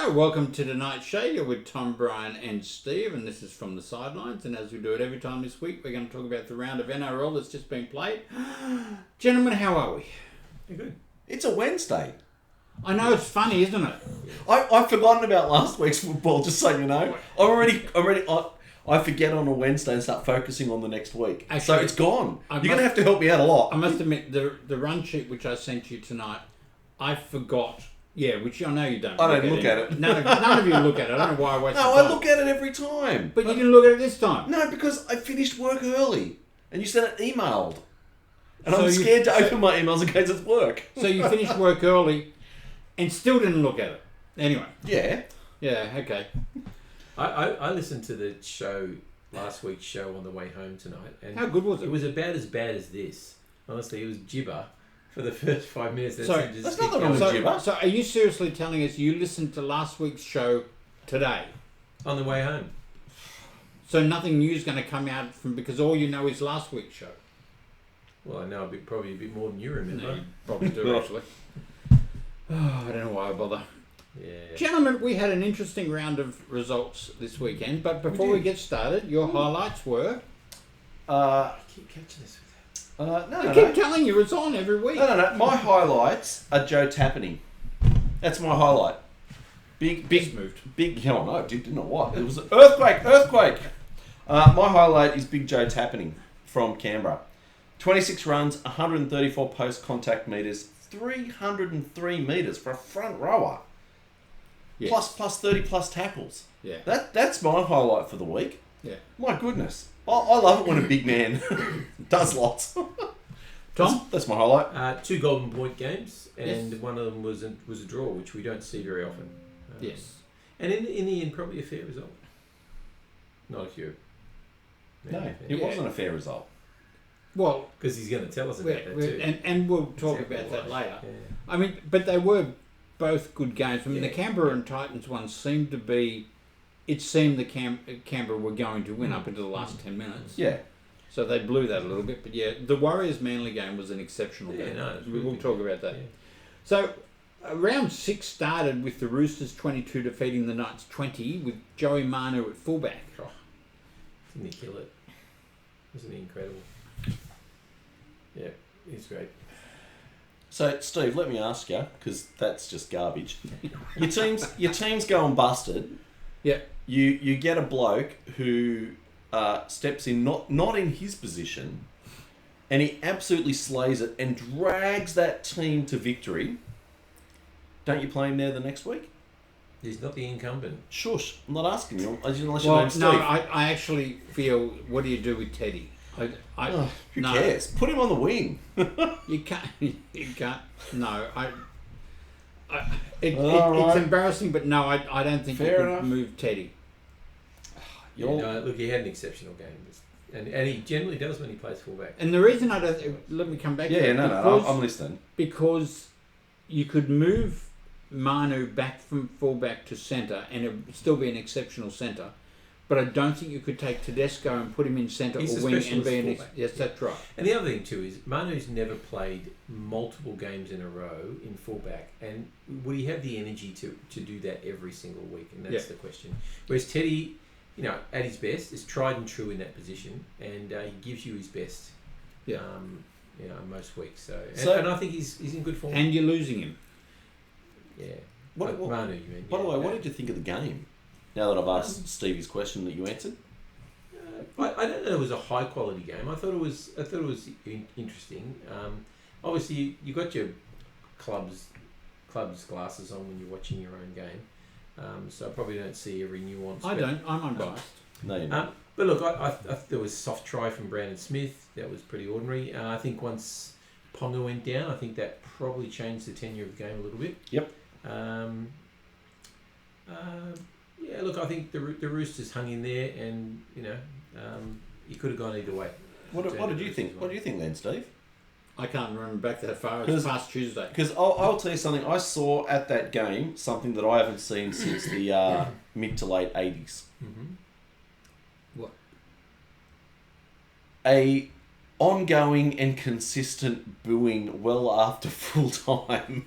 Oh, welcome to tonight's show. You're with Tom, Brian and Steve, and this is from the Sidelines. And as we do it every time this week, we're going to talk about the round of NRL that's just been played. Gentlemen, how are we? You're good. It's a Wednesday. I know it's funny, isn't it? I've forgotten about last week's football, just so you know. I forget on a Wednesday and start focusing on the next week. Actually, so it's gone. You're going to have to help me out a lot. I must admit, the run sheet which I sent you tonight, I forgot. Yeah, which I know you don't. I don't look at it. None of you look at it. I don't know why I wasted No, time. I look at it every time. But you didn't look at it this time. No, because I finished work early. And you said it emailed. And So I'm scared to open my emails in case it's work. So you finished work early and still didn't look at it. Anyway. Yeah. Yeah, okay. I listened to the show, last week's show on the way home tonight. And how good was it? It was about as bad as this. Honestly, it was gibber for the first 5 minutes. That's nothing wrong with gibber. So are you seriously telling us you listened to last week's show today? On the way home. So nothing new is going to come out from, because all you know is last week's show. Well, I know probably a bit more than you remember. No, you probably do, actually. Oh, I don't know why I bother. Yeah. Gentlemen, we had an interesting round of results this weekend, but before we get started, your highlights were... I keep catching this with I keep telling you, it's on every week. No. My highlights are Joe Tappening. That's my highlight. Big moved. Oh no, did not what? It was an earthquake. My highlight is Big Joe Tappening from Canberra. 26 runs, 134 post-contact metres, 303 metres for a front rower. Yes. Plus 30 plus tackles. Yeah. That's my highlight for the week. Yeah. My goodness. I love it when a big man does lots. Tom? That's my highlight. 2 Golden Point games, and Yes. one of them was a draw, which we don't see very often. Yes. And in the end, probably a fair result. Not if you're... No, it wasn't a fair result. Well, because he's going to tell us about that too. and we'll talk about that later. Yeah. I mean, but they were both good games. I mean, the Canberra and Titans one seemed to be... It seemed the Canberra were going to win up until the last 10 minutes. Yeah. So they blew that a little bit. But yeah, the Warriors-Manly game was an exceptional game. No, we will talk about that. Yeah. So round 6 started with the Roosters 22 defeating the Knights 20 with Joey Manu at fullback. Oh, didn't he kill it? Wasn't he incredible? Yeah, he's great. So, Steve, let me ask you, because that's just garbage. Your team's going busted. Yeah. You get a bloke who steps in not in his position, and he absolutely slays it and drags that team to victory. Don't you play him there the next week? He's not the incumbent. Shush, I'm not asking you unless your Well, name's Steve. no, I actually feel, what do you do with Teddy? Who cares? Put him on the wing. You can't. No, it's right. embarrassing, but no, I don't think Fair you enough. could move Teddy. Look, he had an exceptional game, and he generally does when he plays fullback. And the reason I don't, let me come back. Yeah, to no, I'm listening. Because you could move Manu back from fullback to centre, and it would still be an exceptional centre. But I don't think you could take Tedesco and put him in centre or wing and be an... Yes, that's right. And the other thing too is Manu's never played multiple games in a row in fullback, and would he have the energy to do that every single week? And that's the question. Whereas Teddy, at his best, is tried and true in that position, and he gives you his best. Most weeks. And I think he's in good form. And you're losing him. Yeah. Manu, you mean? By the way, what did you think of the game? Now that I've asked Stevie's question that you answered. I don't know. It was a high quality game. I thought it was interesting. Obviously, you got your club's glasses on when you're watching your own game. So I probably don't see every nuance. I don't. I'm unbiased. No, you're not. But look, I there was a soft try from Brandon Smith. That was pretty ordinary. I think once Ponga went down, I think that probably changed the tenure of the game a little bit. Yep. Yeah, look, I think the Roosters hung in there, and you could have gone either way. What did you think? What do you think then, Steve? I can't remember back that far. It's past Tuesday. Because I'll tell you something. I saw at that game something that I haven't seen since the mid to late 80s. Mm-hmm. What? A ongoing and consistent booing well after full time.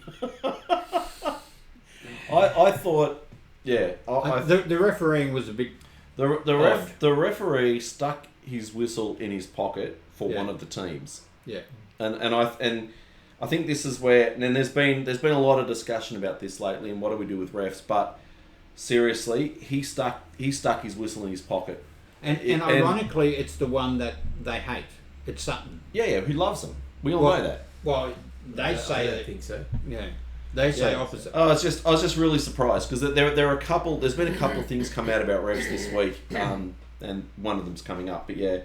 I thought Yeah. The refereeing was a bit. The referee stuck his whistle in his pocket for Yeah. one of the teams. Yeah. And I think this is where, and there's been a lot of discussion about this lately, and what do we do with refs? But seriously, he stuck his whistle in his pocket, And ironically, it's the one that they hate. It's Sutton. yeah, who loves them? We all know that. Well, they say I that. don't think so. Yeah, they say Yeah. opposite. I was just really surprised because there are a couple. There's been a couple of things come out about refs this week, and one of them's coming up. But yeah,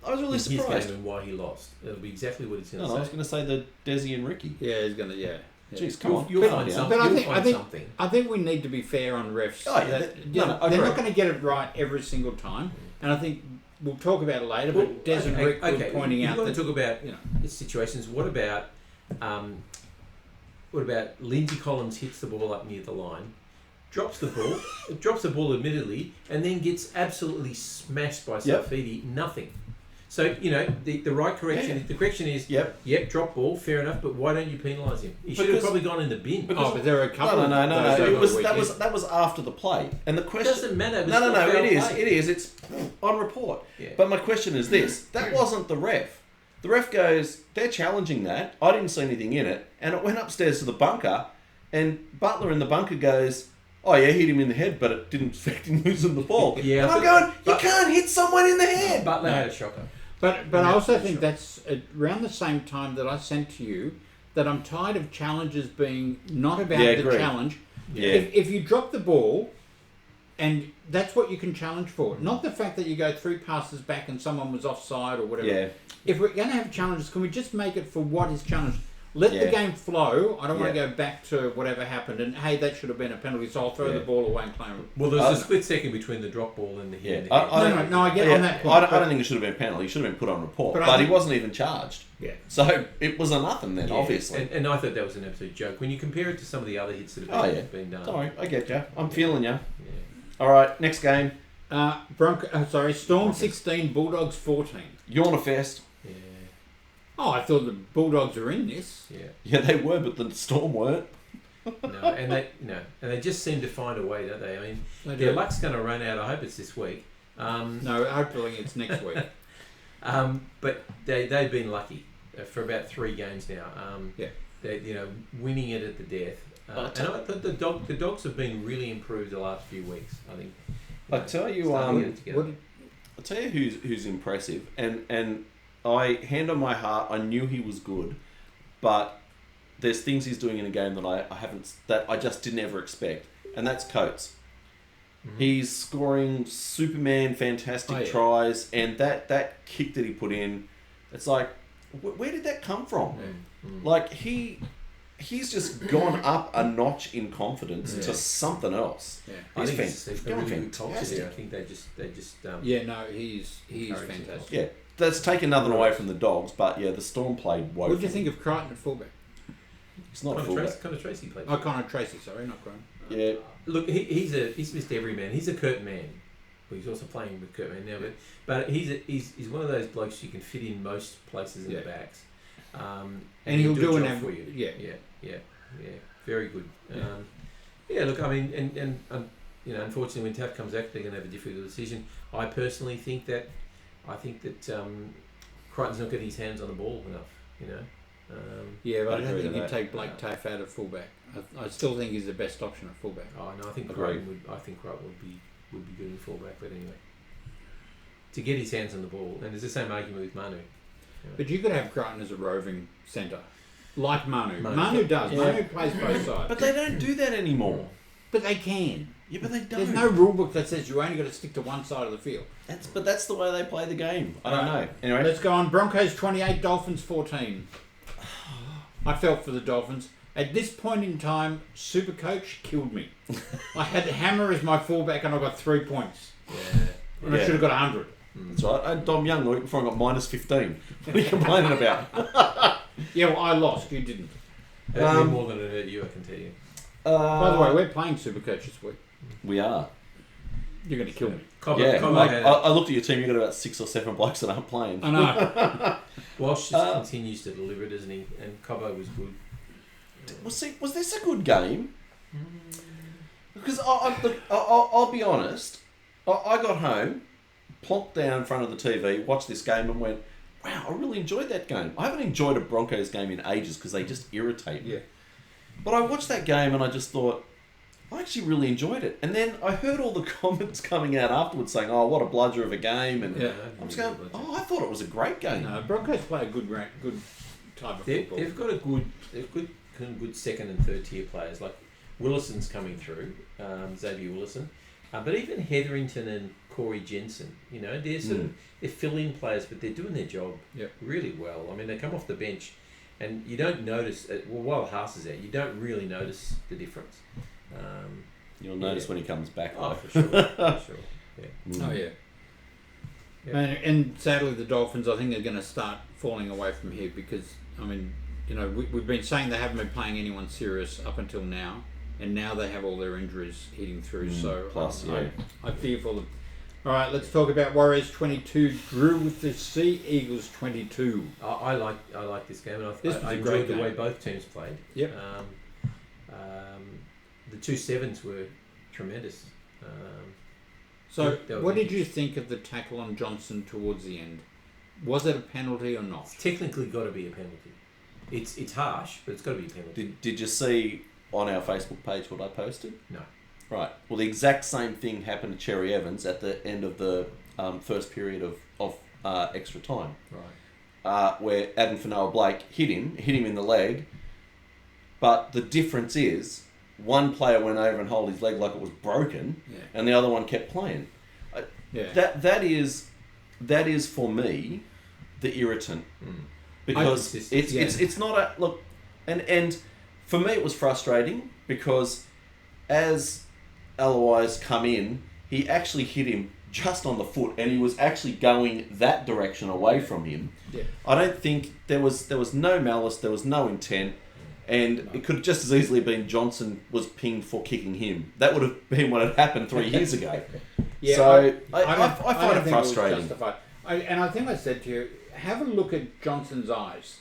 I was really His surprised. game and why he lost. It'll be exactly what it's going to No, I was say. going to say the Desi and Ricky. Yeah, he's gonna. Yeah. Jeez, come on. You'll find something. But You'll find something. I think we need to be fair on refs. Oh, yeah, I they're agree. not going to get it right every single time, and I think we'll talk about it later. But Des and Rick were pointing out You've that got to talk about situations. What about Lindsay Collins hits the ball up near the line, drops the ball admittedly, and then gets absolutely smashed by Safidi. Nothing. So the right correction. Yeah. The correction is drop ball, fair enough. But why don't you penalise him? He should have probably gone in the bin. but there are a couple. No. of those over the weekend. That was after the play, and the It question doesn't matter. It was No. still foul It is. play. It is. It's on report. Yeah. But my question is this: that wasn't the ref. The ref goes, they're challenging that. I didn't see anything in it, and it went upstairs to the bunker, and Butler in the bunker goes, "Oh yeah, hit him in the head, but it didn't affect him losing the ball." Yeah, and I'm going, you can't hit someone in the head. Butler had a shocker. But I also think that's around the same time that I sent to you that I'm tired of challenges being not about the agreed. challenge. Yeah. If you drop the ball, and that's what you can challenge for, not the fact that you go 3 passes back and someone was offside or whatever. Yeah. If we're going to have challenges, can we just make it for what is challenged? Let the game flow. I don't want to go back to whatever happened and, hey, that should have been a penalty, so I'll throw the ball away and claim it. Well, there's a split second between the drop ball and the hit. Yeah. And the head. No, I get on that point. I don't think it should have been a penalty. He should have been put on report. But But he wasn't even charged. Yeah. So it was a nothing then, Yeah, obviously. And I thought that was an absolute joke. When you compare it to some of the other hits that have been done. Sorry, I get you. I'm feeling you. Yeah. All right, next game. Storm 16, Bulldogs 14. Yawn Fest. Yeah. Oh, I thought the Bulldogs were in this. Yeah. Yeah, they were, but the Storm weren't. And they just seem to find a way, don't they? I mean, They their do. luck's going to run out. I hope it's this week. No, hopefully it's next week. But they've been lucky for about 3 games now. They winning it at the death. And I thought the dogs have been really improved the last few weeks. I think. I tell you, starting to get it together. I'll tell you who's impressive, and I hand on my heart, I knew he was good, but there's things he's doing in a game that I just didn't ever expect, and that's Coates. Mm-hmm. He's scoring Superman fantastic tries, and that kick that he put in, it's like, where did that come from? Mm-hmm. Like he's just gone up a notch in confidence to something else. Yeah. I think He's it's a really good culture there. I think they just. Yeah, no, he's fantastic. Yeah, that's taken nothing away from the Dogs, but yeah, the Storm played woefully. What do you think of Crichton at fullback? He's not a fullback. Connor Tracy played. Oh, Connor Tracy, sorry, not Crichton. Yeah. Look, he's Mr. Everyman. He's a Curtin man. Well, he's also playing with Curtin now, but he's one of those blokes you can fit in most places in the backs. And he'll do a an job for you. Yeah. Very good. Look, I mean, and unfortunately, when Taff comes back, they're going to have a difficult decision. I personally think that Crichton's not getting his hands on the ball enough. But I don't think with you'd that. take Blake Taff out of fullback. I still think he's the best option at fullback. Oh no, I think Agreed. Crichton would be good in fullback, but anyway, to get his hands on the ball, and there's the same argument with Manu. But you could have Crichton as a roving centre, like Manu. Manu. Manu does. Yeah. Manu plays both sides. But they don't do that anymore. But they can. Yeah, but they don't. There's no rule book that says you only got to stick to one side of the field. That's the way they play the game. I don't know. Anyway, Let's go on. Broncos 28, Dolphins 14. I felt for the Dolphins. At this point in time, Supercoach killed me. I had Hammer as my fullback and I got 3 points. And I should have got 100. that's right. I had Dom Young the week before I got minus 15. What are you complaining about? Yeah, well, I lost. You didn't. That'd be more than it hurt you, I can tell you. By the way, we're playing Supercoach this week. We are. You're going to kill me. I looked at your team. You got about 6 or 7 blokes that aren't playing. I know. Walsh just continues to deliver, doesn't he? And Cobbo was good. Was this a good game? Because I'll be honest. I got home, plonked down in front of the TV, watched this game, and went, "Wow, I really enjoyed that game." I haven't enjoyed a Broncos game in ages because they just irritate me. Yeah. But I watched that game and I just thought, I actually really enjoyed it. And then I heard all the comments coming out afterwards saying, "Oh, what a bludger of a game!" And I'm just going, "Oh, I thought it was a great game." No, Broncos play a good type of football. They've got good second and third tier players. Like Willison's coming through, Xavier Willison, but even Hetherington and Corey Jensen. They're they're fill-in players, but they're doing their job really well. I mean, they come off the bench, and you don't notice. While Haas is out, you don't really notice the difference. You'll notice when he comes back. Oh, for sure. For sure. Yeah. Oh, yeah. And sadly, the Dolphins, I think, are going to start falling away from here because, I mean, we've been saying they haven't been playing anyone serious up until now, and now they have all their injuries hitting through. So plus, I fear for them. All right, let's talk about Warriors 22 drew with the Sea Eagles 22. I like this game, and I a enjoyed great the way game. both teams played. Yep. The 2 sevens were tremendous. So, that was what did huge. you think of the tackle on Johnson towards the end? Was it a penalty or not? It's technically got to be a penalty. It's harsh, but it's got to be a penalty. Did you see on our Facebook page what I posted? No. Right. Well, the exact same thing happened to Cherry Evans at the end of the first period of extra time. Right. Where Adam Fanoa-Blake hit him in the leg. But the difference is, one player went over and held his leg like it was broken, and the other one kept playing. That is for me the irritant, because it's not a look, and for me it was frustrating because as Eloise come in, he actually hit him just on the foot, and he was actually going that direction away from him. Yeah. I don't think there was no malice, there was no intent. And it could have just as easily been Johnson was pinged for kicking him. That would have been what had happened 3 years ago. So I find it frustrating. And I think I said to you, have a look at Johnson's eyes.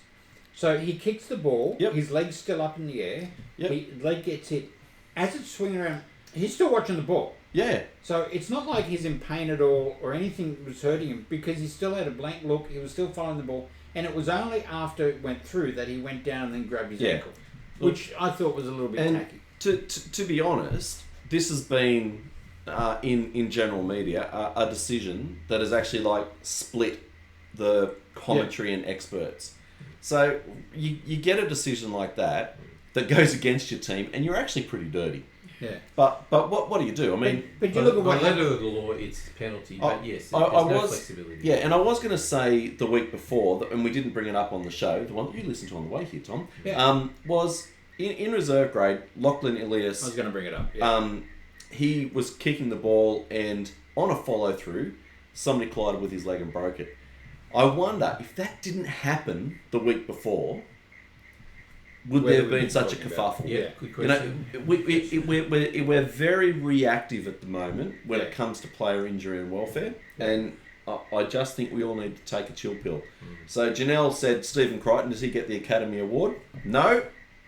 So he kicks the ball, his leg's still up in the air, his leg gets hit. As it's swinging around, he's still watching the ball. Yeah. So it's not like he's in pain at all or anything was hurting him because he still had a blank look, he was still following the ball. And it was only after it went through that he went down and then grabbed his ankle, which I thought was a little bit tacky. To be honest, this has been, in general media, a decision that has actually split the commentary and experts. So you get a decision like that goes against your team, and you're actually pretty dirty. Yeah. But what do you do? I mean, but you look at by what letter of the law, it's a penalty. But yes, there's no flexibility. Yeah, and I was going to say the week before, and we didn't bring it up on the show, the one that you listened to on the way here, Tom, was in reserve grade, Lachlan Ilias. I was going to bring it up. Yeah. He was kicking the ball, and on a follow through, somebody collided with his leg and broke it. I wonder if that didn't happen the week before. Would there have been such a kerfuffle? Yeah, good question. We're very reactive at the moment when it comes to player injury and welfare, and I just think we all need to take a chill pill. So Janelle said, Stephen Crichton, does he get the Academy Award? No,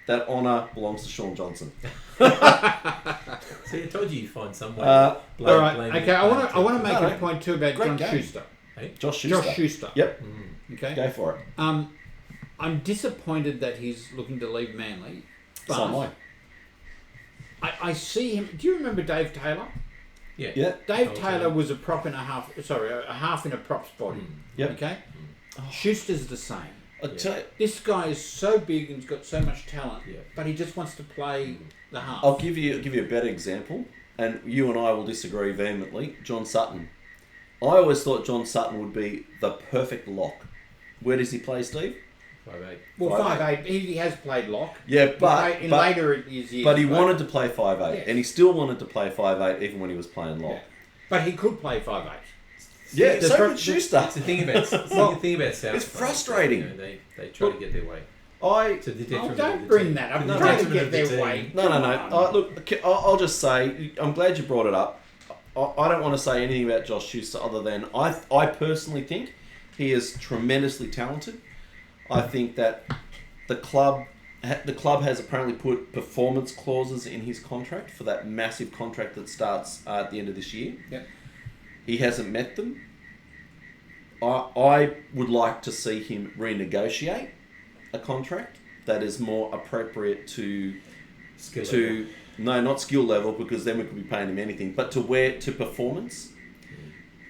that honour belongs to Sean Johnson. See, I told you find some way. All right, okay. I want to make a point too about John Schuster. Hey? Josh Schuster. Yep. Okay. Go for it. I'm disappointed that he's looking to leave Manly. But Same way. I see him. Do you remember Dave Taylor? Yeah. Dave Taylor was a prop in a half. Sorry, a half in a prop's body. Yep. Okay. Schuster's the same. Tell you, This guy is so big and's got so much talent, but he just wants to play the half. I'll give you a better example, and you and I will disagree vehemently. John Sutton. I always thought John Sutton would be the perfect lock. Where does he play, Steve? 5'8". Well, 5'8". He has played lock. Yeah, but later years. But he wanted to play 5'8", and he still wanted to play 5'8", even when he was playing lock. Yeah. But he could play 5'8". Yeah, so could Schuster. It's the thing about South. It's frustrating. They try to get their way. Don't bring that up. Try to get their way. No. Look, I'll just say, I'm glad you brought it up. I don't want to say anything about Josh Schuster other than I personally think he is tremendously talented. I think that the club the club has apparently put performance clauses in his contract for that massive contract that starts at the end of this year. Yep. He hasn't met them. I would like to see him renegotiate a contract that is more appropriate to Skill to level. no, not skill level, because then we could be paying him anything, but to performance.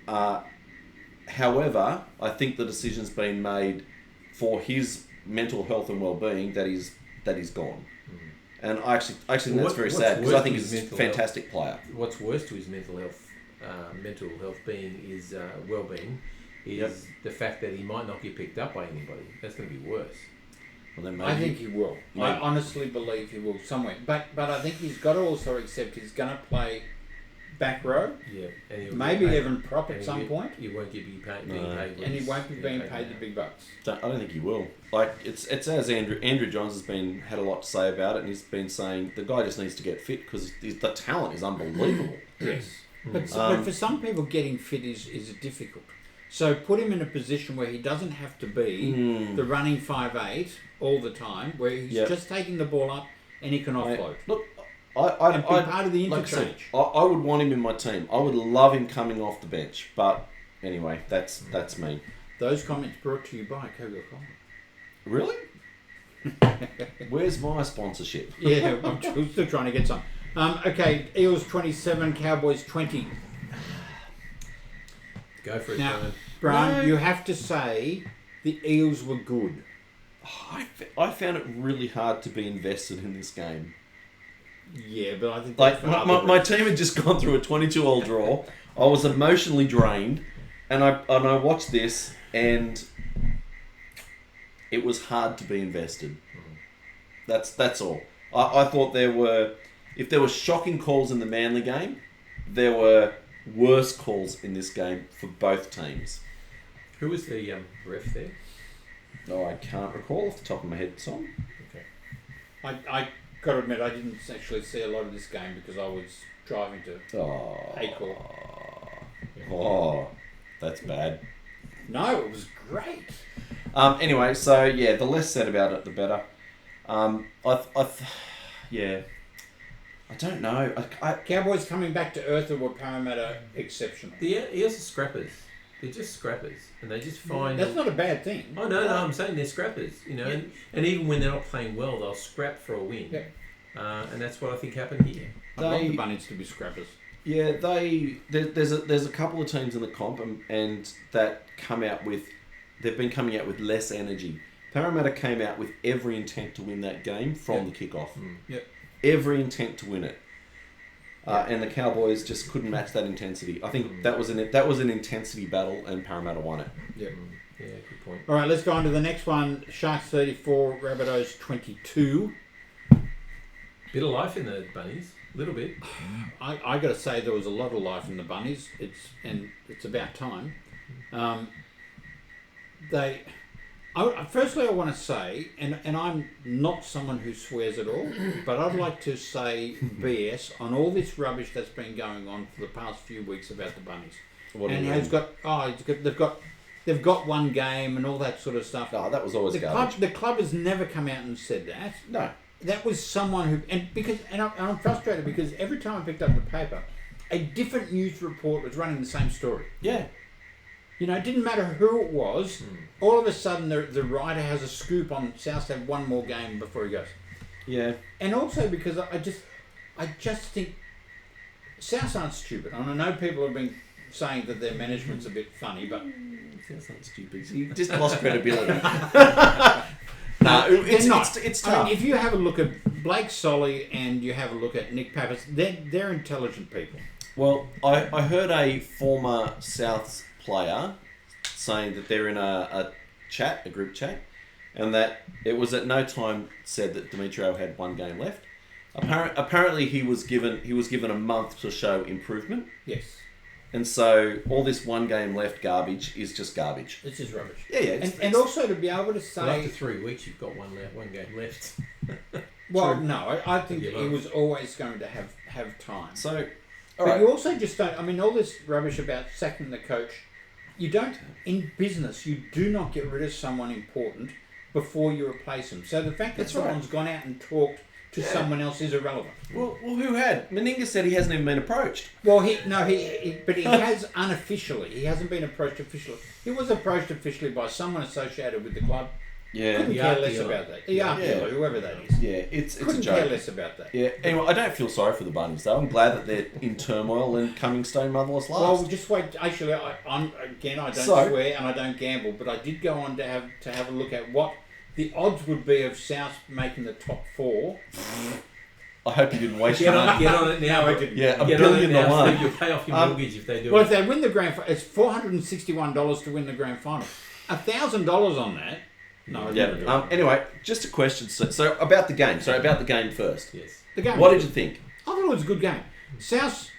However, I think the decision's been made for his mental health and well-being that he's gone. And I actually think that's very sad, because I think he's a fantastic player. What's worse to his mental health being is well-being is the fact that he might not get picked up by anybody. That's going to be worse. Well, then maybe, I think he will. maybe. I honestly believe he will somewhere. But I think he's got to also accept he's going to play back row. Yeah, and Maybe even prop at some point. He won't get being paid. And he won't be being paid the big bucks. I don't think he will. Like it's as Andrew Johns has had a lot to say about it, and he's been saying the guy just needs to get fit because the talent is unbelievable. Yes. But for some people, getting fit is difficult. So put him in a position where he doesn't have to be the running 5'8" all the time, where he's just taking the ball up and he can offload. Look, I'd be part of the interchange. I would want him in my team. I would love him coming off the bench. But anyway, that's me. Those comments brought to you by Coca-Cola. Really? Where's my sponsorship? Yeah, I'm still trying to get some. Okay, Eels 27, Cowboys 20. Go for it, Now, Brian. Brian, No. you have to say the Eels were good. I found it really hard to be invested in this game. Yeah, but I think Like that's for other my reasons. team had just gone through a 22-all draw. I was emotionally drained, and I watched this, and it was hard to be invested. That's all. I thought if there were shocking calls in the Manly game, there were worse calls in this game for both teams. Who was the ref there? Oh, I can't recall off the top of my head, Tom. Okay. I got to admit, I didn't actually see a lot of this game because I was driving to Oh, Acorn. oh, that's bad. No, it was great. Anyway, so yeah, the less said about it, the better. Yeah, I don't know. Cowboys coming back to earth were Parramatta exceptional. The Eels are scrappers. They're just scrappers, and they just find. That's not a bad thing. Oh no, I'm saying they're scrappers. You know, and even when they're not playing well, they'll scrap for a win. Yeah. And that's what I think happened here. I'd love the Bunnies to be scrappers. Yeah, there's a couple of teams in the comp and that come out with, they've been coming out with less energy. Parramatta came out with every intent to win that game from the kickoff. Yep. Every intent to win it. And the Cowboys just couldn't match that intensity. I think that was an intensity battle, and Parramatta won it. Yep. Yeah, good point. All right, let's go on to the next one. Sharks 34, Rabbitohs 22. Bit of life in the Bunnies, a little bit. I got to say there was a lot of life in the Bunnies. It's about time. Firstly, I want to say, and I'm not someone who swears at all, but I'd like to say BS on all this rubbish that's been going on for the past few weeks about the Bunnies. And they've got one game and all that sort of stuff. Oh, that was always garbage. The club has never come out and said that. No. That was someone who, and I'm frustrated because every time I picked up the paper, a different news report was running the same story. Yeah. You know, it didn't matter who it was. All of a sudden, the writer has a scoop on South have one more game before he goes. Yeah. And also because I just think South aren't stupid. And I know people have been saying that their management's a bit funny, but South aren't stupid. You just lost credibility. No, it's tough. I mean, if you have a look at Blake Solly and you have a look at Nick Pappas, they're intelligent people. Well, I heard a former Souths player saying that they're in a group chat, and that it was at no time said that Demetrio had one game left. Apparently, he was given a month to show improvement. Yes. And so all this one game left garbage is just garbage. It's just rubbish. Yeah. And also to be able to say... Well, after 3 weeks, you've got one game left. Well, True. no, I think he was always going to have time. So, but you also just don't... I mean, all this rubbish about sacking the coach, you don't... In business, you do not get rid of someone important before you replace them. So the fact that someone's gone out and talked to someone else is irrelevant. Well, who had? Meninga said he hasn't even been approached. Well, but he has unofficially. He hasn't been approached officially. He was approached officially by someone associated with the club. Yeah. Couldn't care less about that. The art dealer, whoever that is. Yeah, it's a Couldn't joke. care less about that. Yeah. Anyway, I don't feel sorry for the Bunnies though. I'm glad that they're in turmoil and coming stone motherless last. Well, just wait. Actually, I don't swear and I don't gamble, but I did go on to have a look at what the odds would be of South making the top 4. I hope you didn't waste Get your on it now. Yeah, $1 Get billion on it to now. one. So you'll pay off your mortgage if they do Well, it. if they win the grand final, it's $461 to win the grand final. $1,000 on that. No, Yeah. Anyway, just a question. So about the game. So about the game first. Yes. the game. What did you think? I thought it was a good game. South.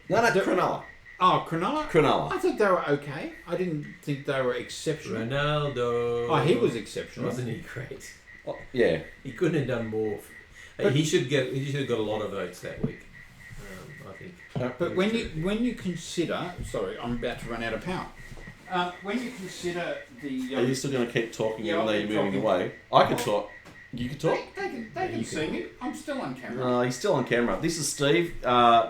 Cronulla. Oh, Cronulla? Cronulla. I thought they were okay. I didn't think they were exceptional. Ronaldo. Oh, he was exceptional. Wasn't he great? Oh, yeah. He couldn't have done more. He should have got a lot of votes that week. I think. But when you consider, sorry, I'm about to run out of power. When you consider the, Are you still going to keep talking Yeah, even though I'll you're keep moving talking. away? I can talk. You can talk. they can see me. I'm still on camera. No, he's still on camera. This is Steve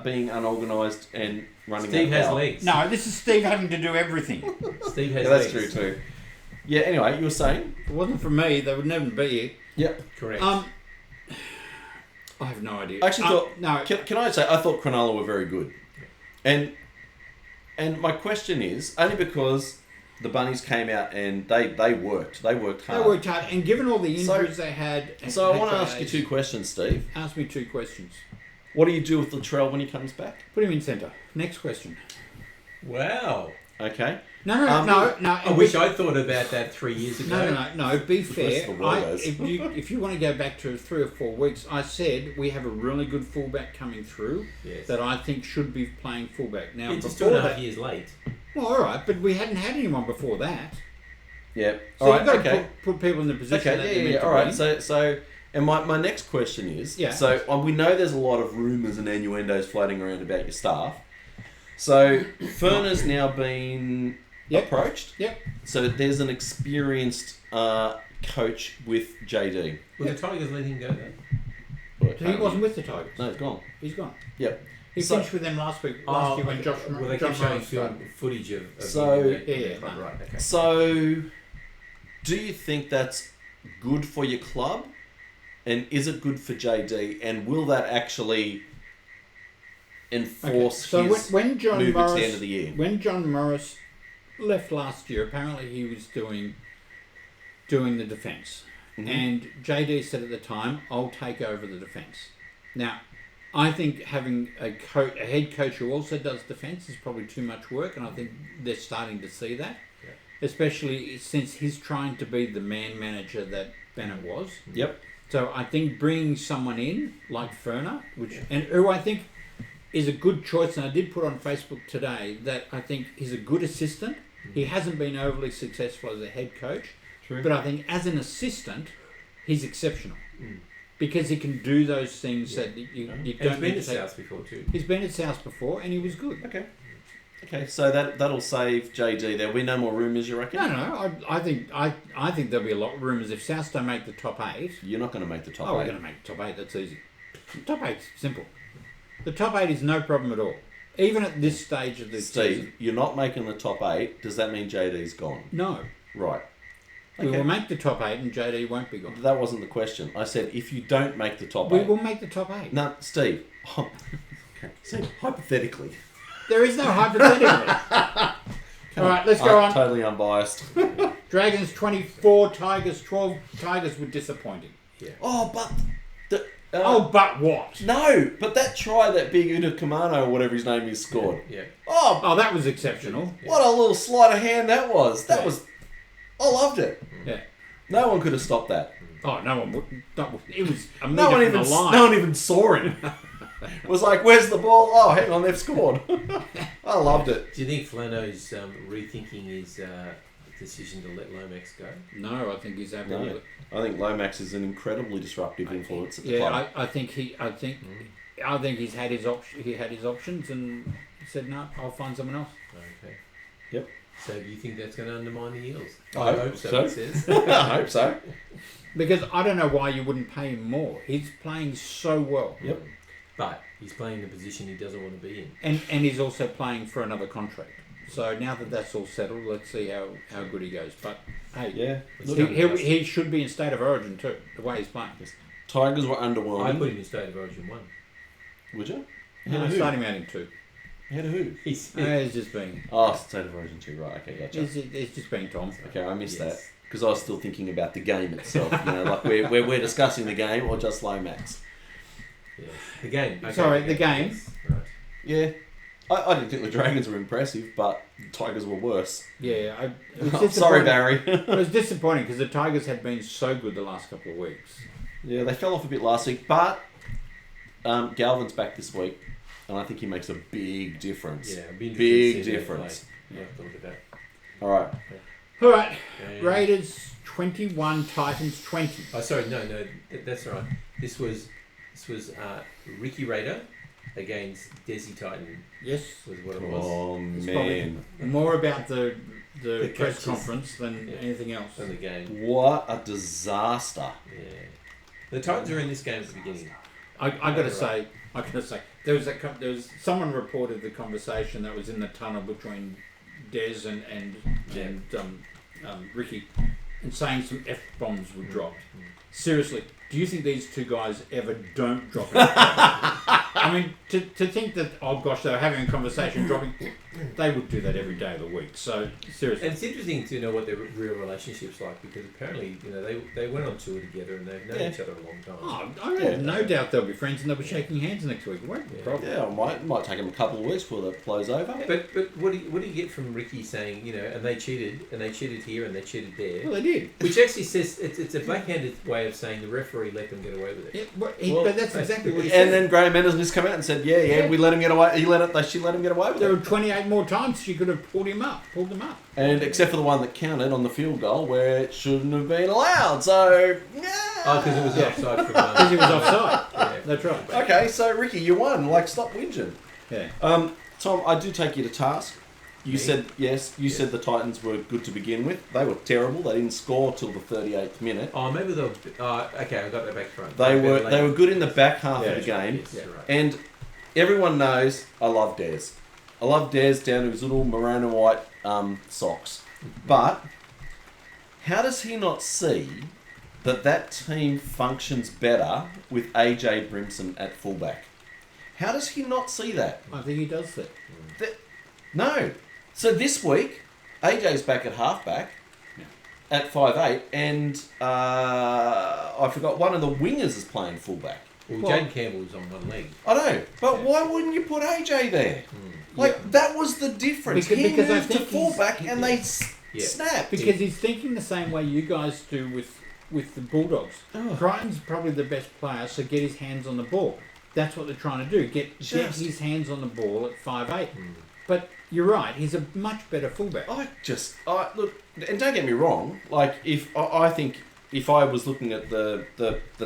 being unorganised and running. Steve out of has power. legs. No, this is Steve having to do everything. Steve has Yeah, that's legs. true too. Yeah. Anyway, you were saying. If it wasn't for me, they would never be here. Yep. Correct. I have no idea. I actually thought. no. Can I say I thought Cronulla were very good, and my question is only because the Bunnies came out and they worked. They worked hard. They worked hard, and given all the injuries they had. So I want to ask you 2 questions, Steve. Ask me 2 questions. What do you do with Latrell when he comes back? Put him in centre. Next question. Wow. Okay. No. I wish I'd thought about that 3 years ago. No. Be rest fair. of the world has. If you want to go back to 3 or 4 weeks, I said we have a really good fullback coming through Yes. that I think should be playing fullback now. It's just before 2.5 that, years late. well, all right, but we hadn't had anyone before that. Yeah. So All right. you've got Okay. to put people in the position that they're meant Yeah. to All right. be. So, and my next question is, Yeah. so we know there's a lot of rumours and innuendos floating around about your staff. So Ferner's now been approached. Yep. So there's an experienced coach with JD. Will the Tigers let him go then? He wasn't with the Tigers. No, he's gone. He's gone. Yep. He So- finished with them last year when Josh Well, they Josh kept showing Morris started. footage of So- him. Yeah. Right, okay. So, do you think that's good for your club? And is it good for JD? And will that actually enforce So his when John move Morris, at the end of the year? when John Morris left last year, apparently he was doing the defence, and JD said at the time, "I'll take over the defence." Now, I think having a head coach who also does defence is probably too much work, and I think they're starting to see that, especially since he's trying to be the man manager that Bennett was. Yep. So I think bringing someone in like Ferner, who I think is a good choice, and I did put on Facebook today that I think he's a good assistant. He hasn't been overly successful as a head coach, but I think as an assistant, he's exceptional because he can do those things that you And don't he's been need at to take. South before too. He's been at South before, and he was good. Okay. So that'll save JD. There'll be no more rumours, you reckon? No. I think there'll be a lot of rumours if South don't make the top 8. You're not going to make the top We're 8. going to make the top 8. That's easy. Top 8's simple. The top 8 is no problem at all. Even at this stage of the Steve, season. you're not making the top 8. Does that mean JD's gone? No. Right. We will make the top 8 and JD won't be gone. That wasn't the question. I said if you don't make the top 8. We will make the top 8. No, Steve. Okay. Steve, hypothetically. There is no hypothetical. All right, let's go on. Totally unbiased. Dragons 24, Tigers 12. Tigers were disappointing. Oh, but But what? no! But that try that big Uda Kamano or whatever his name is scored. Yeah. Oh, That was exceptional. what a little sleight of hand that was. That was. I loved it. Yeah. No one could have stopped that. Oh, no one would. It was a metre No one from even. the line. No one even saw him. It was like, "Where's the ball? Oh, hang on, they've scored." I loved it. Do you think Flano's rethinking his decision to let Lomax go? No, I think he's happy No. with it. I think Lomax is an incredibly disruptive influence at the Yeah, club. I think he's had his option. He had his options and said no. I'll find someone else. Okay. Yep. So do you think that's going to undermine the Eels? I hope so. It says. I hope so. Because I don't know why you wouldn't pay him more. He's playing so well. Yep. But he's playing the position he doesn't want to be in. And he's also playing for another contract. So now that that's all settled, let's see how good he goes. But hey, Yeah. he should be in State of Origin too, the way he's playing. Tigers were I underwhelming. put him in State of Origin 1. Would you? No, who? starting out in 2. How to who? He's He's just being. Oh, State of Origin 2, right. Okay, gotcha. He's just being Tom. Okay, I missed Yes. that. Because I was still thinking about the game itself. Like we're discussing the game or just Lomax. Yeah. The game. Okay. Sorry, the game. Yes. Right. Yeah. I didn't think the Dragons were impressive, but the Tigers were worse. Yeah, it was I'm sorry, disappointing. Barry. It was disappointing because the Tigers had been so good the last couple of weeks. Yeah, they fell off a bit last week, but Galvin's back this week, and I think he makes a big difference. Yeah, it'd be Big interesting to see difference. that play. Yeah, look at that. All right. All right, Yeah. Raiders 21, Titans 20. Oh, sorry, no, that's all right. This was Ricky Raider against Desi Titan Yes, was what it was. Oh, It's man. more about the press coaches. conference than anything else. On the game. What a disaster. Yeah. The Titans are in this game at the beginning. I got to say, there was someone reported the conversation that was in the tunnel between Des and Ricky, and saying some F bombs were dropped. Seriously, do you think these two guys ever don't drop it? I mean, to think that, oh gosh, they were having a conversation dropping, they would do that every day of the week. So, seriously. And it's interesting to know what their real relationship's like, because apparently, they went on tour together and they've known each other a long time. Oh, I have no doubt they'll be friends and they'll be shaking hands next week. Won't be a problem. Yeah, it might take them a couple of weeks before that blows over. But what do you get from Ricky saying, and they cheated here and they cheated there? Well, they did. Which actually says it's a backhanded way of saying the referee let them get away with it. Yeah, but that's exactly what he said. And then Graham Mendes come out and said, yeah, we let him get away. She let him get away with There it. were 28 more times she could have pulled them up. And except for the one that counted on the field goal where it shouldn't have been allowed. So, yeah. Oh, because it was offside from Because he was offside. Yeah. That's right. Okay, so Ricky, you won. Stop whinging. Yeah. Tom, I do take you to task. You said yes. You said the Titans were good to begin with. They were terrible. They didn't score till the 38th minute. Oh, maybe they'll. Okay, I got that back front. They were good in the back half of the game. Yes, you're right. And everyone knows I love Des. I love Des down to his little maroon and white socks. But how does he not see that team functions better with AJ Brimson at fullback? How does he not see that? I think he does that. No. So this week, AJ's back at halfback at 5'8", and I forgot one of the wingers is playing fullback. Well, Jaden Campbell was on one leg. I know, but why wouldn't you put AJ there? That was the difference. Because I moved to think fullback and they snapped. Because he's thinking the same way you guys do with the Bulldogs. Oh. Crichton's probably the best player, so get his hands on the ball. That's what they're trying to do. Get his hands on the ball at 5'8". But you're right, he's a much better fullback. Look, and don't get me wrong. I think if I was looking at the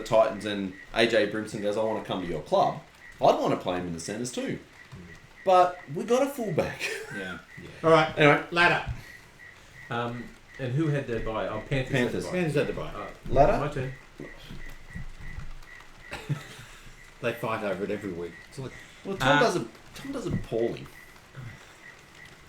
Titans and AJ Brimson goes, I want to come to your club, I'd want to play him in the centres too. But we got a fullback. Yeah. All right. Anyway, Ladder. And who had their bye? Oh, Panthers. Panthers had the bye. Ladder. My turn. They fight over it every week. It's like, Well, Tom does it poorly.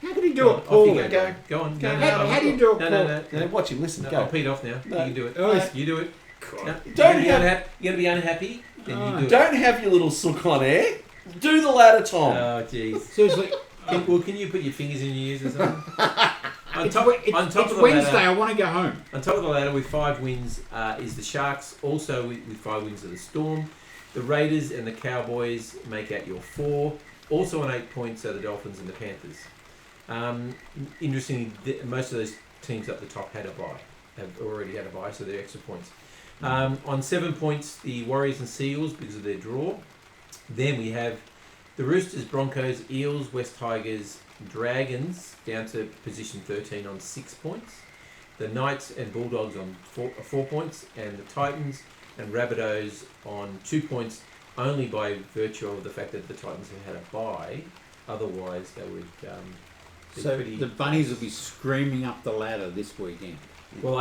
how could he do Go it on, off you poorly? Go on. How do you do it poorly? No, watch him. Listen. No, Go. I'll peed off now. No. You can do it. Oh, You do it. God. No, Don't you're gonna have- you're going to be unhappy, then you do it. Don't have your little sook on air. Do the ladder, Tom. Oh, jeez. Seriously, Can you put your fingers in your ears or something? it's on top Wednesday. of the ladder, I want to go home. on top of the ladder with 5 wins is the Sharks. Also with 5 wins are the Storm. The Raiders and the Cowboys make out your 4. Also on 8 points are the Dolphins and the Panthers. Interestingly, most of those teams up the top have already had a bye, so they're extra points. On 7 points, the Warriors and Seagulls because of their draw. Then we have the Roosters, Broncos, Eels, West Tigers, Dragons down to position 13 on 6 points. The Knights and Bulldogs on 4 points, and the Titans and Rabbitohs on 2 points, only by virtue of the fact that the Titans have had a bye. Otherwise, they would So the bunnies will be screaming up the ladder this weekend. Well,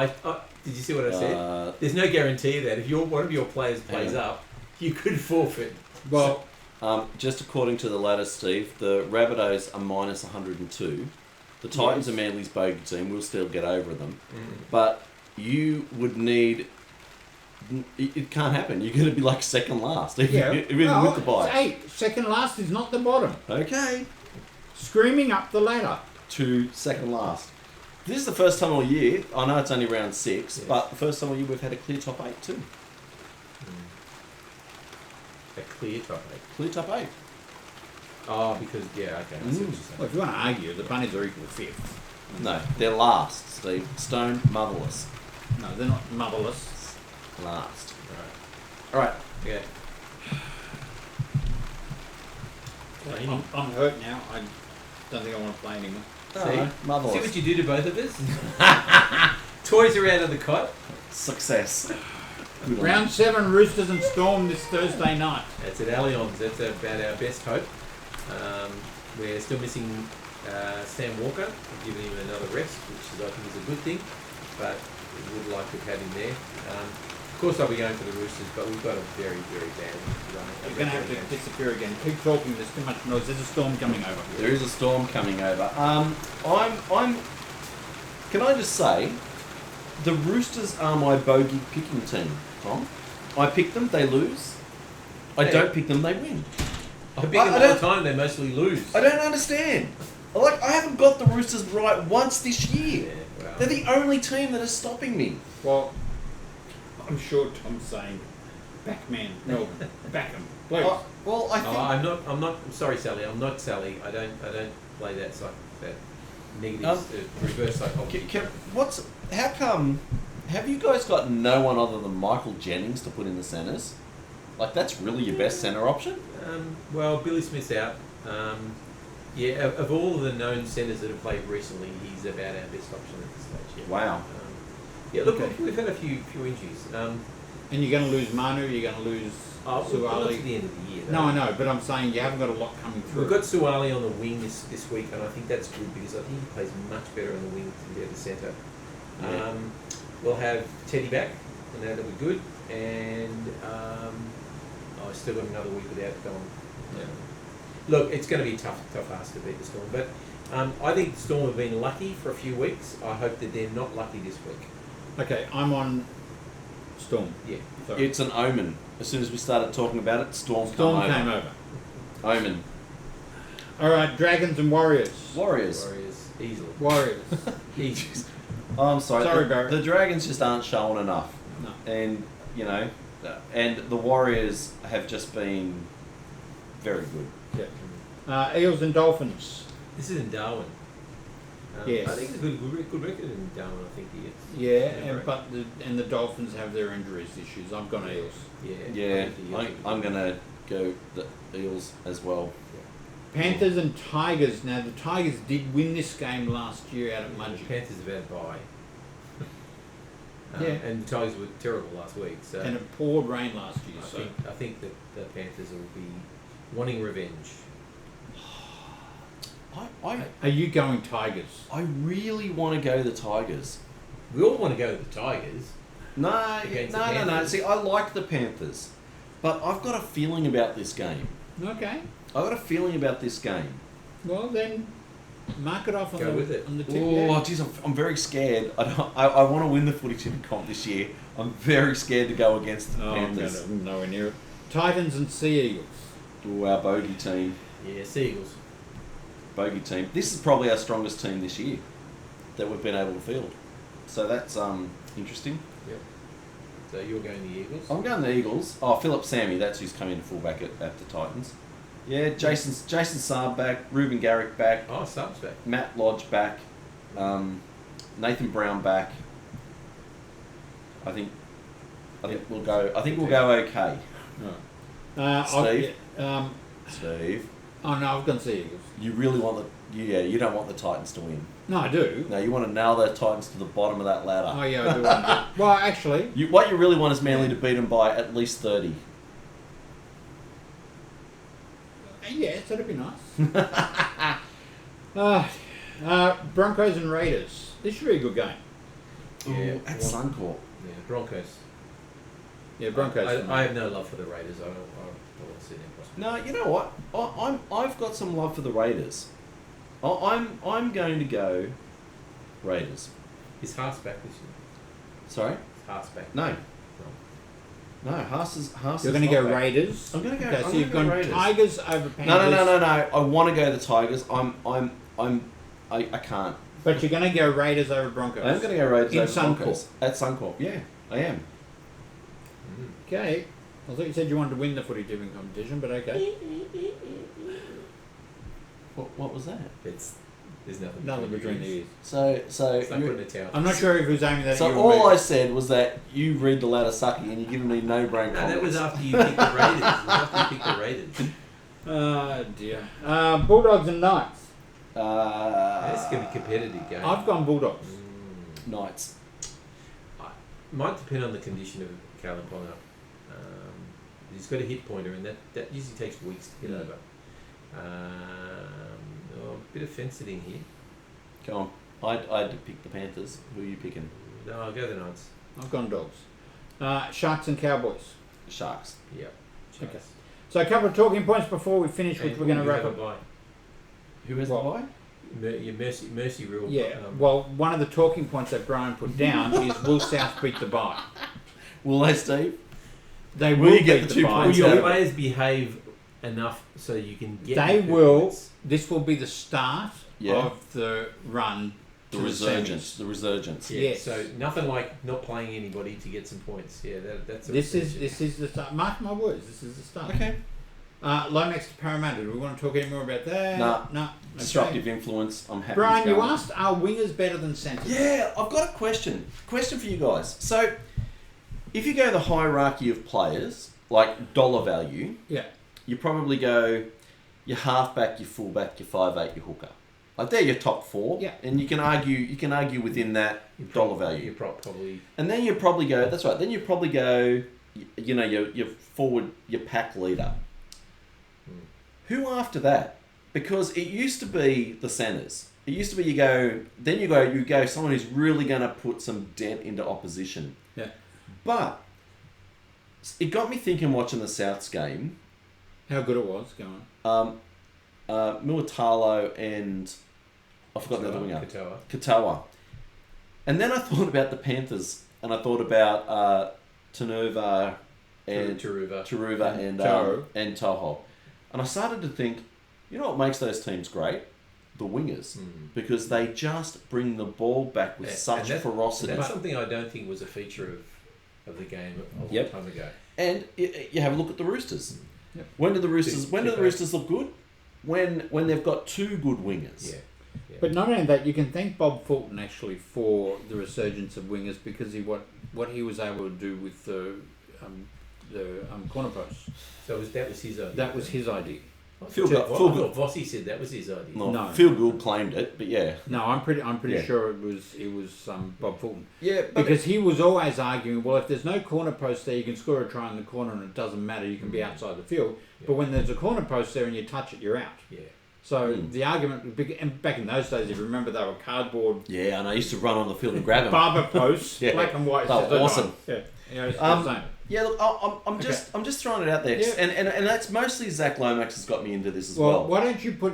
did you see what I said? There's no guarantee of that. If one of your players plays up, you could forfeit. Well, just according to the ladder, Steve, the Rabbitohs are minus 102. The Titans and Manly's bogey team will still get over them. But you would need... It can't happen. You're going to be like second last, even with the bye. Hey, second last is not the bottom. Okay. Screaming up the ladder. To second last. This is the first time all year, I know it's only round 6, but the first time all year we've had a clear top 8 too. A clear top 8? Clear top 8. Oh, because, okay. I see what you're saying. Well, if you want to argue, the bunnies are equal fifth. No, they're last, Steve. Stone, motherless. No, they're not motherless. Last. Alright. Okay. I'm hurt now. I don't think I want to play anymore. See? Motherless. See what you do to both of us? Toys are out of the cot. Success. Round 7, Roosters and Storm this Thursday night. That's at Allianz. That's about our best hope. We're still missing Sam Walker. We're giving him another rest, which I think is a good thing. But we would like to have had him there. Of course, I'll be going for the Roosters, but we've got a very, very bad run. You're going to have to disappear again. Keep talking. There's too much noise. There's a storm coming over. There is a storm coming over. Can I just say, the Roosters are my bogey picking team, Tom. I pick them, they lose. I don't pick them, they win. I pick them all the time, they mostly lose. I don't understand. I haven't got the Roosters right once this year. Yeah, well. They're the only team that is stopping me. Well, I'm sure Tom's saying, back man, no, back him, please. I think... I'm sorry, Sally. I'm not Sally. I don't play that negative reverse psychology. How come? Have you guys got no one other than Michael Jennings to put in the centres? That's really your best centre option? Well, Billy Smith's out. Of all the known centres that have played recently, he's about our best option at this stage. Yeah. Wow. We've had a few injuries. And you're going to lose Manu, you're going to lose Suwali. At the end of the year. No, I know, but I'm saying you haven't got a lot coming through. We've got Suwali on the wing this week, and I think that's good because I think he plays much better on the wing compared to centre. Yeah. We'll have Teddy back, and that'll be good. And I've still got another week without Don. Yeah. Look, it's going to be tough ask to beat the Storm, but I think the Storm have been lucky for a few weeks. I hope that they're not lucky this week. Okay, I'm on Storm. Yeah. Sorry. It's an omen. As soon as we started talking about it, Storm came over. Omen. All right, Dragons and Warriors. Warriors. Easily. Warriors. Easy. Oh, I'm sorry. Sorry, Barry. The Dragons just aren't showing enough. No. And, and the Warriors have just been very good. Yeah. Eels and Dolphins. This is in Darwin. Yes. I think it's a good record in Darwin, I think he is. Yeah, but the Dolphins have their injuries issues. I've gone Eels. Yeah, I'm going to go the Eels as well. Panthers and Tigers. Now, the Tigers did win this game last year out at Mudgee. The Panthers have had a bye. Yeah. And the Tigers were terrible last week. So And it poured rain last year. I think that the Panthers will be wanting revenge. Are you going Tigers? I really want to go the Tigers. We all want to go to the Tigers. No. See, I like the Panthers, but I've got a feeling about this game. Okay. I've got a feeling about this game. Well, then mark it off on Go with it. on the tip. Oh, geez, I'm very scared. I want to win the footy tipping comp this year. I'm very scared to go against the Panthers. I'm nowhere near it. Titans and Sea Eagles. Oh, our bogey team. Yeah, Seagulls. Bogey team. This is probably our strongest team this year that we've been able to field. So that's interesting. Yep. So you're going the Eagles? I'm going the Eagles. Oh, Philip Sammy, that's who's come in to fullback at the Titans. Yeah, Jason Saab back, Ruben Garrick back. Oh, Saab's back. Matt Lodge back, Nathan Brown back. I think we'll go. I think we'll go okay. Steve. Steve. Oh no, I've gone Sea Eagles. You really want you don't want the Titans to win. No, I do. No, you want to nail the Titans to the bottom of that ladder. Oh yeah, I do. Well, actually, what you really want is Manly to beat them by at least 30. yes, that'd be nice. Broncos and Raiders. This should be a good game. Yeah, at Suncorp. Yeah, Broncos. Yeah, Broncos. I have no love for the Raiders. I don't want to see them prosper. No, you know what? I've got some love for the Raiders. I'm going to go Raiders. Is Haas back this year? Sorry? Is Haas back? No. No, Haas is You're going to go Raiders. I'm going to go. Okay, I'm so you've gonna gone go Raiders. Tigers over Panthers. No. I want to go the Tigers. I can't. But you're going to go Raiders over Broncos. I'm going to go Raiders In over Suncorp. Broncos. At Suncorp, yeah, I am. Okay. I thought you said you wanted to win the footy tipping competition, but okay. What was that? There's nothing. Nothing between the ears. So It's like putting a towel. I'm not sure if he was aiming that at So you all or I me. said was that you read the ladder sucking and you're giving me no brain No, comments. that was after you picked the Raiders. It was after you picked the Raiders. Oh, dear. Bulldogs and Knights. That's going to be a competitive game. I've gone Bulldogs. Knights. Might depend on the condition of Callum Ponga. He's got a hit pointer, and that usually takes weeks to get over. A bit of fencing in here. Come on. I had to pick the Panthers. Who are you picking? No, I'll go the Knights. I've gone Dogs. Sharks and Cowboys. Sharks. Yep. Okay. So a couple of talking points before we finish, which And we're going to you wrap have up. a bye. Who has What? the bye? Your mercy rule. Yeah. Well, one of the talking points that Brian put down is will South beat the bye? Will they, Steve? They Will will you get beat the the 2 bye. points Will out your of it? players behave enough so you can get? They the will. points? This will be the start Yeah. of the run. The to resurgence. semis. The resurgence. Yeah. Yes. So nothing like not playing anybody to get some points. Yeah, that's. This is the start. Mark my words. This is the start. Okay. Lomax to Parramatta. Do we want to talk any more about that? Nah. No. Disruptive influence. I'm happy. Brian, he's you going. asked, are wingers better than centres? Yeah, I've got a question. Question for you guys. So, if you go the hierarchy of players, like dollar value, Yeah. you probably go your halfback, your fullback, your 5'8", your hooker. Like they're your top four. Yeah. And you can argue within that dollar value. You probably. And then you probably go. That's right. Then you probably go. You know your forward, your pack leader. Who after that? Because it used to be the centres. It used to be you go someone who's really going to put some dent into opposition. Yeah. But it got me thinking watching the Souths game. How good it was. Go on. Muatalo and I forgot the other winger. Katoa. And then I thought about the Panthers and I thought about Tanuva and Taruva and Toho. And I started to think, you know what makes those teams great? The wingers. Because they just bring the ball back with such ferocity. That's something I don't think was a feature of the game a long time ago. And you have a look at the Roosters. Yep. When do the Roosters look good? When they've got two good wingers. Yeah. But not only that, you can thank Bob Fulton actually for the resurgence of wingers because what he was able to do with the corner posts. So that was his idea. That was his idea. Phil I thought Vossi said that was his idea. No. Phil Gould claimed it, but yeah. No, I'm pretty sure it was Bob Fulton. Yeah, because he was always arguing, well, if there's no corner post there, you can score a try in the corner and it doesn't matter, you can be outside the field. Yeah. But when there's a corner post there and you touch it, you're out. Yeah. So the argument, and back in those days, if you remember, they were cardboard. Yeah, and I used to run on the field and grab them. Barber posts, black and white. They were awesome. Yeah, it's the same. Yeah, look, I'm just throwing it out there, and that's mostly Zach Lomax has got me into this as well. Why don't you put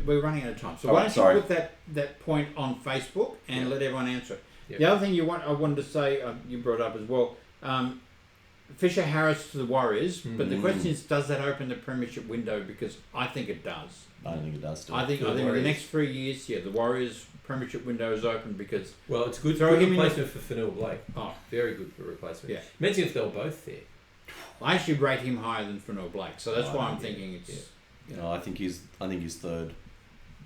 we're running out of time, so why don't you put that point on Facebook and let everyone answer it. Yep. The other thing I wanted to say, you brought up as well, Fisher Harris to the Warriors, but the question is, does that open the premiership window? Because I think it does. I don't think it does. I think in the next 3 years, the Warriors premiership window is open because it's good replacement for Fanua Blake. Oh, very good for replacement. Yeah, imagine if they were both there. I actually rate him higher than Fanua Blake, so that's why I'm thinking it's. Yeah. No, I think he's third.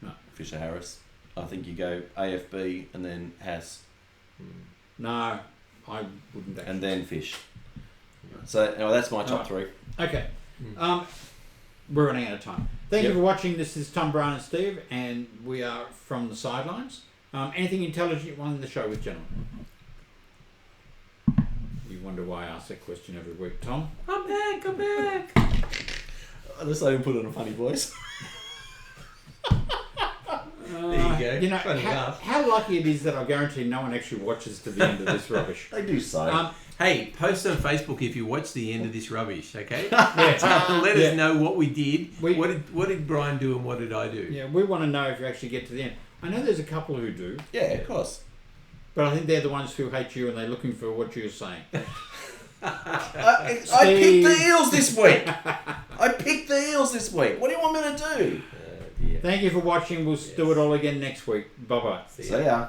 No. Fisher Harris. I think you go AFB and then Haas. No, I wouldn't. Actually. And then Fish. So that's my top three. Okay. We're running out of time. Thank you for watching. This is Tom, Brian and Steve, and we are from the Sidelines. Anything intelligent you want in the show with, gentlemen? You wonder why I ask that question every week, Tom? I'm back. Unless I didn't put on a funny voice. There you go. You know, Funny enough. how lucky it is that I guarantee no one actually watches to the end of this rubbish. They do so. Hey, post on Facebook if you watch the end of this rubbish, okay? Yeah. Let us know what we did. We- What did Brian do and what did I do? Yeah, we want to know if you actually get to the end. I know there's a couple who do, Yeah, of course. but I think they're the ones who hate you and they're looking for what you're saying. I picked the Eels this week. I picked the Eels this week. What do you want me to do? Dear. Thank you for watching. We'll do it all again next week. Bye-bye. See See ya. ya.